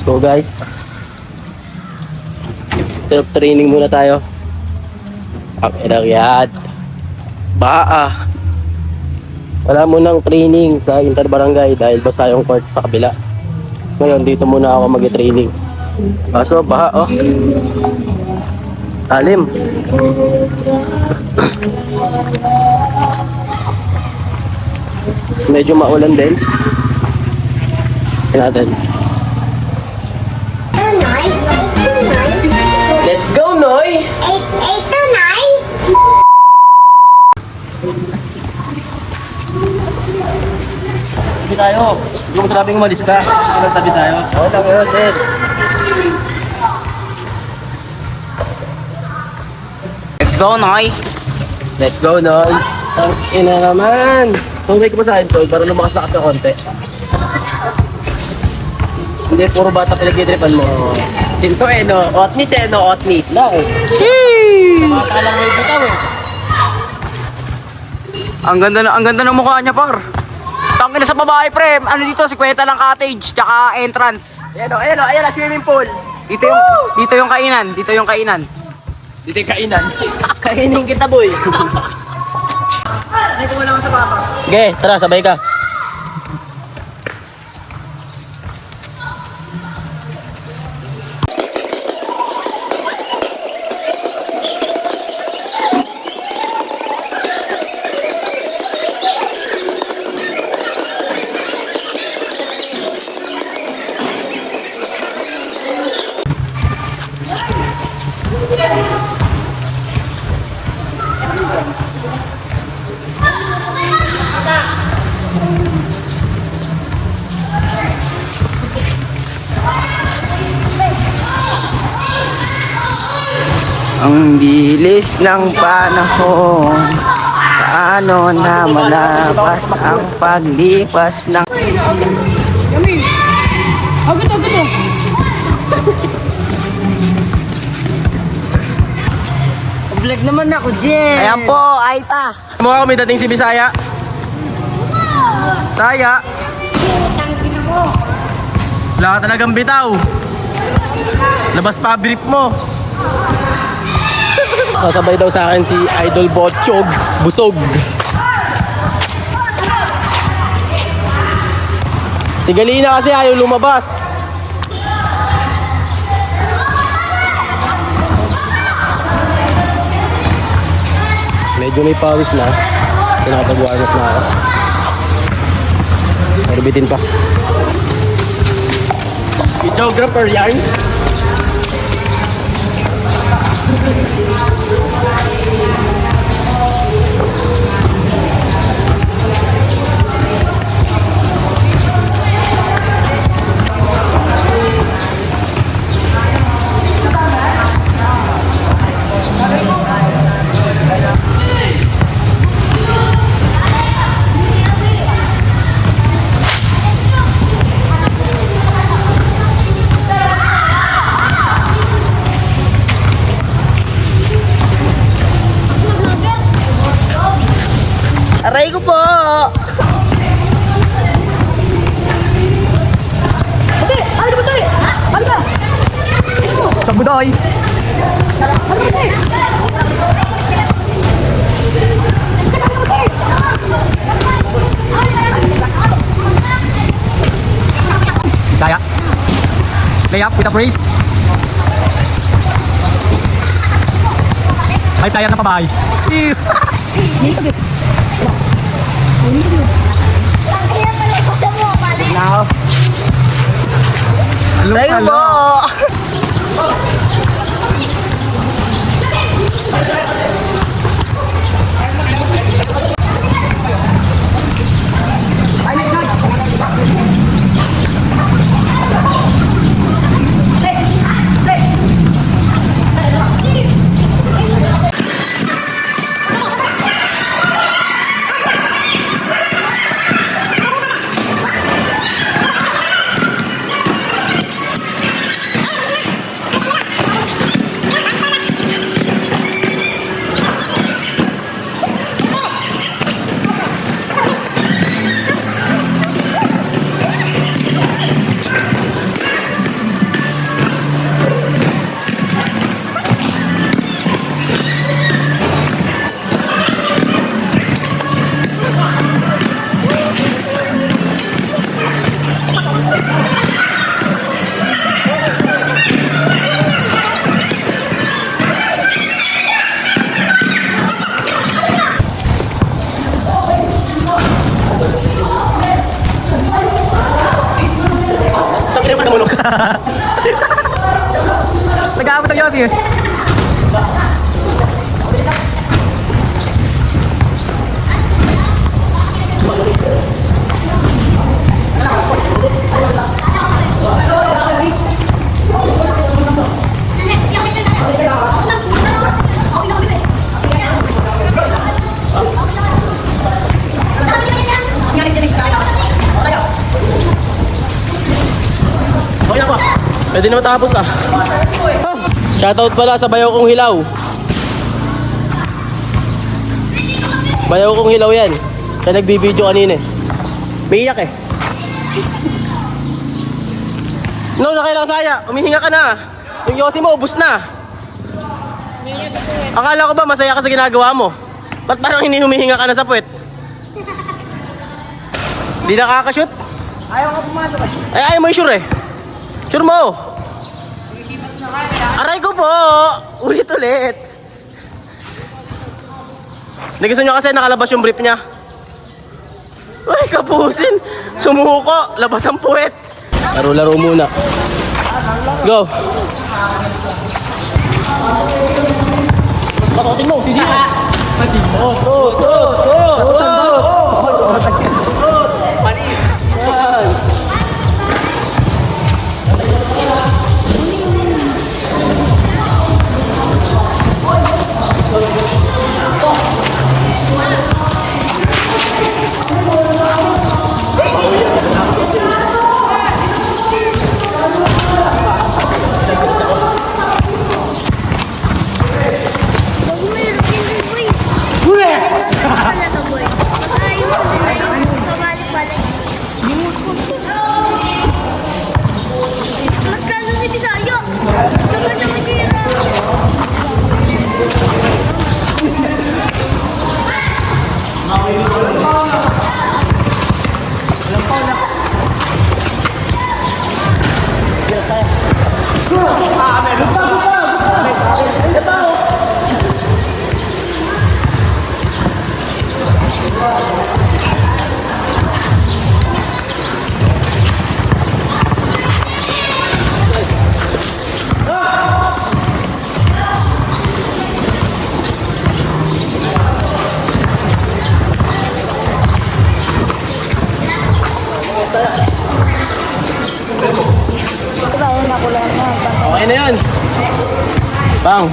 go guys. Self-training muna tayo. Ang inagyat. Baa. Wala munang training sa interbarangay dahil basa yung court sa kabila. Ngayon, dito muna ako mag-training. Kaso, baha, oh. Alim. Tapos medyo maulan din. Natin. Let's go, Noy! 8 to 9! Tabi tayo. Hindi mo saraping umalis ka. Tabi tayo. Oo, lang yun, din. Let's go, Noy! Let's go, Noy! Ang ina naman! Tumay ko pa sa akin, Tol, para lumakas na ka konti. Hindi, puro bata pinag-itripan mo. Dito eh, no? Otnis eh, no? Otnis. Wala eh. Yee! Bata lang may bitaw eh. Ang ganda ng mukha niya, par. Tangin na sa babae, pre. Ano dito, si Kweta lang cottage, tsaka entrance. Ayan o, ayan o, ayan o, swimming pool. Dito yung kainan. Dito yung kainan. Dito yung kainan. Kainin kita, boy. Dito mo lang sa papa. Okay, tara, sabay ka. Ang bilis ng panahon. Paano na malabas ang paglipas ng... Yamin! Agad, agad o. Vlog naman ako, Jen. Ayan po, Aita. Mukha ko may dating si Bisaya. Saya. Wala ka talagang bitaw. Labas pa brief mo. Sasabay daw sa akin si Idol Botchog Busog. Si Galina kasi ayaw lumabas. Medyo may pawis na. Pinakapag-warm up na ako. Orbitin pa. Videographer yarn. Aray ko po! Ate! Ano ba tayo? Ano ka? Tabuday! Ano ba tayo? Bisaya. Lay up with a brace. May player na pabahay. Now. Tayo po! Nag-aabot ang Yossi. Okay na ba? Pwede na matapos ah. Shoutout pala sa bayaw kong hilaw. Bayaw kong hilaw yan. Siya nagbibideo kanina eh. May iyak eh. No, nakailang saya. Umihinga ka na. Yung yosi mo, ubus na. Akala ko ba masaya ka sa ginagawa mo? Ba't parang hindi humihinga ka na sa puwet? Di nakakashoot? Ayaw ka pumasok. Ay, ayaw mo i-sure eh. Sure mo. Aray ko po. Ulit-ulit. Nagusto nyo kasi nakalabas yung brief niya. Uy, kapusin. Sumuko. Labas ang puwet. Laro-laro muna. Let's go. Patotin mo, si Gino. Panis. Yan. Talaga boy. Pag-ayos ko na yun, pabalik-balik. Mas lalo si Bisaya. Naganda matira. Okay na yan. Bang.